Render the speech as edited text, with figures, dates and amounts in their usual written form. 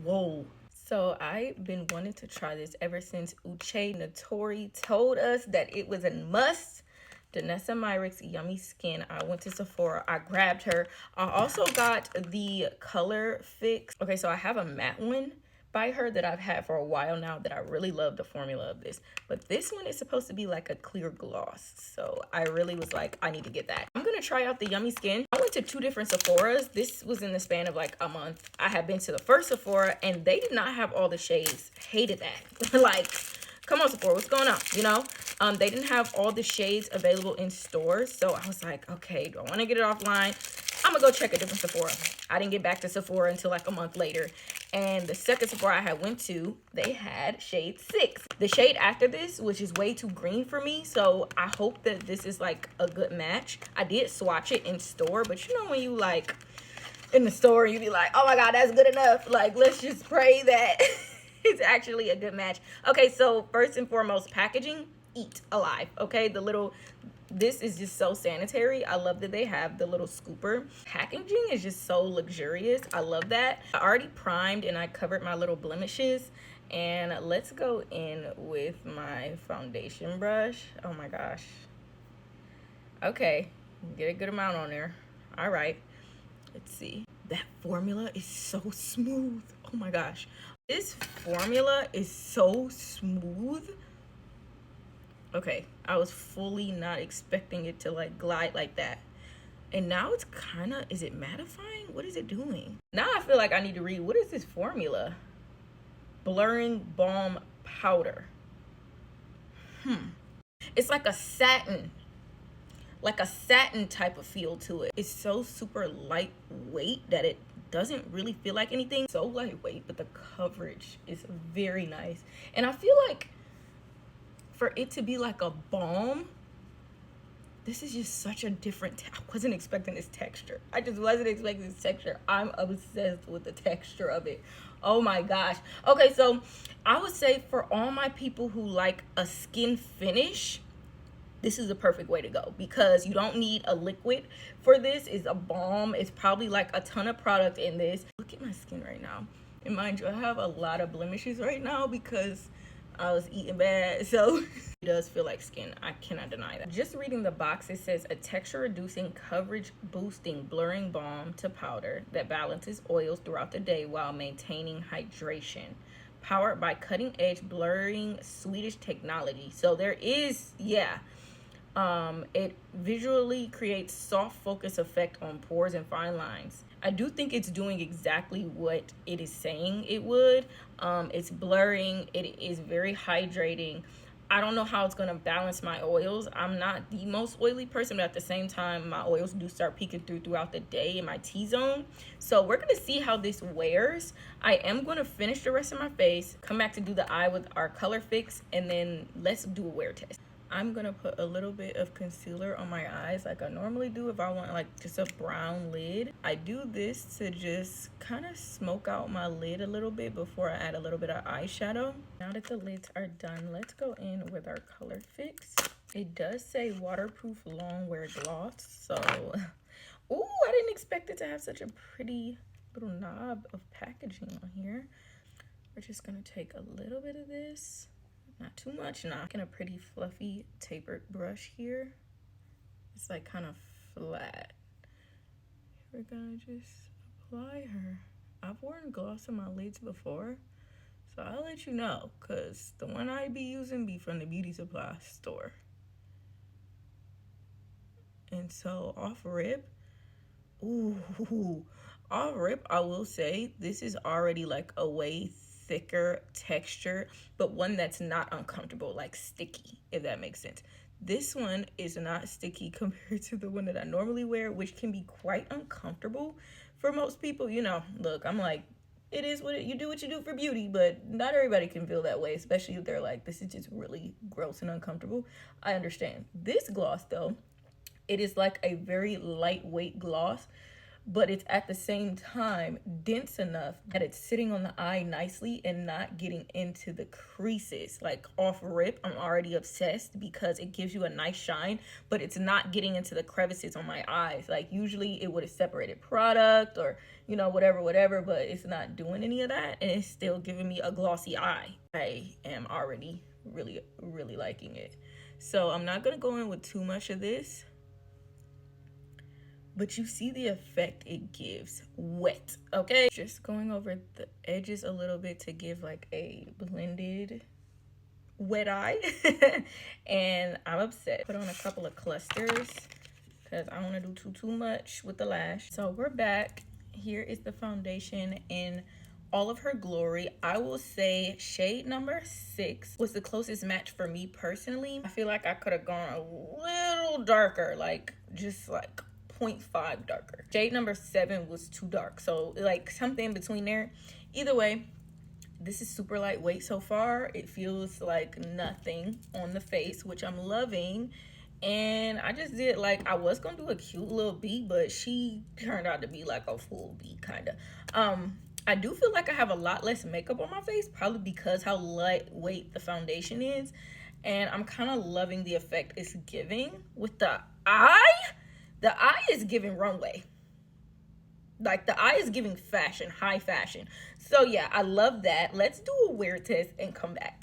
Whoa. So I've been wanting to try this ever since Uche Natori told us that it was a must. Danessa Myricks Yummy Skin. I went to Sephora. I grabbed her. I also got the Color Fix. Okay, so I have a matte one by her that I've had for a while now that I really love the formula of this. But this one is supposed to be like a clear gloss. So I really was like, I need to get that. I'm gonna try out the Yummy Skin. I went to 2 different Sephoras. This was in the span of like a month. I had been to the first Sephora and they did not have all the shades. Hated that. Like, come on Sephora, what's going on? You know? They didn't have all the shades available in stores. So I was like, okay, do I want to get it offline? I'm gonna go check a different Sephora. I didn't get back to Sephora until like a month later. And the second Sephora I had went to, they had shade 6. The shade after this, which is way too green for me. So I hope that this is like a good match. I did swatch it in store, but you know when you like in the store, you be like, oh my God, that's good enough. Like, let's just pray that it's actually a good match. Okay, so first and foremost, packaging, eat alive. Okay, this is just so sanitary. I love that they have the little scooper. Packaging is just so luxurious. I love that. I already primed and I covered my little blemishes. And let's go in with my foundation brush. Oh my gosh. Okay, get a good amount on there. All right, let's see. That formula is so smooth. Oh my gosh. This formula is so smooth. Okay, I was fully not expecting it to like glide like that. And now it's kind of, is it mattifying? What is it doing? Now I feel like I need to read, what is this formula? Blurring Balm Powder. It's like a satin type of feel to it. It's so super lightweight that it doesn't really feel like anything. So lightweight, but the coverage is very nice. And I feel like for it to be like a balm, this is just such a different, I wasn't expecting this texture. I just wasn't expecting this texture. I'm obsessed with the texture of it. Oh my gosh. Okay, so I would say for all my people who like a skin finish, this is the perfect way to go because you don't need a liquid for this. It's a balm. It's probably like a ton of product in this. Look at my skin right now. And mind you, I have a lot of blemishes right now because I was eating bad. So it does feel like skin. I cannot deny that. Just reading the box, it says a texture reducing, coverage boosting, blurring balm to powder that balances oils throughout the day while maintaining hydration. Powered by cutting edge blurring Swedish technology. So there is, yeah. It visually creates soft focus effect on pores and fine lines. I do think it's doing exactly what it is saying it would. It's blurring. It is very hydrating. I don't know how it's going to balance my oils. I'm not the most oily person, but at the same time, my oils do start peeking throughout the day in my T-zone. So we're going to see how this wears. I am going to finish the rest of my face, come back to do the eye with our Color Fix, and then let's do a wear test. I'm gonna put a little bit of concealer on my eyes like I normally do if I want like just a brown lid. I do this to just kind of smoke out my lid a little bit before I add a little bit of eyeshadow. Now that the lids are done, let's go in with our Color Fix. It does say waterproof long wear gloss, so ooh, I didn't expect it to have such a pretty little knob of packaging on here. We're just gonna take a little bit of this. Not too much now. Getting a pretty fluffy tapered brush here. It's like kind of flat. We're gonna just apply her. I've worn gloss on my lids before, so I'll let you know, cause the one I be using be from the beauty supply store. And so off rip, ooh, off rip, I will say this is already like a way thicker texture, but one that's not uncomfortable, like sticky, if that makes sense. This one is not sticky compared to the one that I normally wear, which can be quite uncomfortable for most people. You know, look, I'm like, it is you do what you do for beauty, but not everybody can feel that way, especially if they're like, this is just really gross and uncomfortable. I understand. This gloss though, it is like a very lightweight gloss. but it's at the same time dense enough that it's sitting on the eye nicely and not getting into the creases. Like off rip, I'm already obsessed because it gives you a nice shine, but it's not getting into the crevices on my eyes. Like usually it would have separated product or, you know, whatever, but it's not doing any of that, and it's still giving me a glossy eye. I am already really liking it. So I'm not gonna go in with too much of this, but you see the effect it gives wet. Okay, just going over the edges a little bit to give like a blended wet eye. And I'm upset. Put on a couple of clusters because I don't want to do too much with the lash. So we're back. Here is the foundation in all of her glory. I will say shade number 6 was the closest match for me personally. I feel like I could have gone a little darker, like just like 0.5 darker. Shade number 7 was too dark, so like something in between there. Either way, this is super lightweight so far. It feels like nothing on the face, which I'm loving. And I just did, like, I was gonna do a cute little bee, but she turned out to be like a full bee kind of. I do feel like I have a lot less makeup on my face, probably because how lightweight the foundation is, and I'm kind of loving the effect it's giving with the eye. The eye is giving runway. Like the eye is giving fashion, high fashion. So yeah, I love that. Let's do a wear test and come back.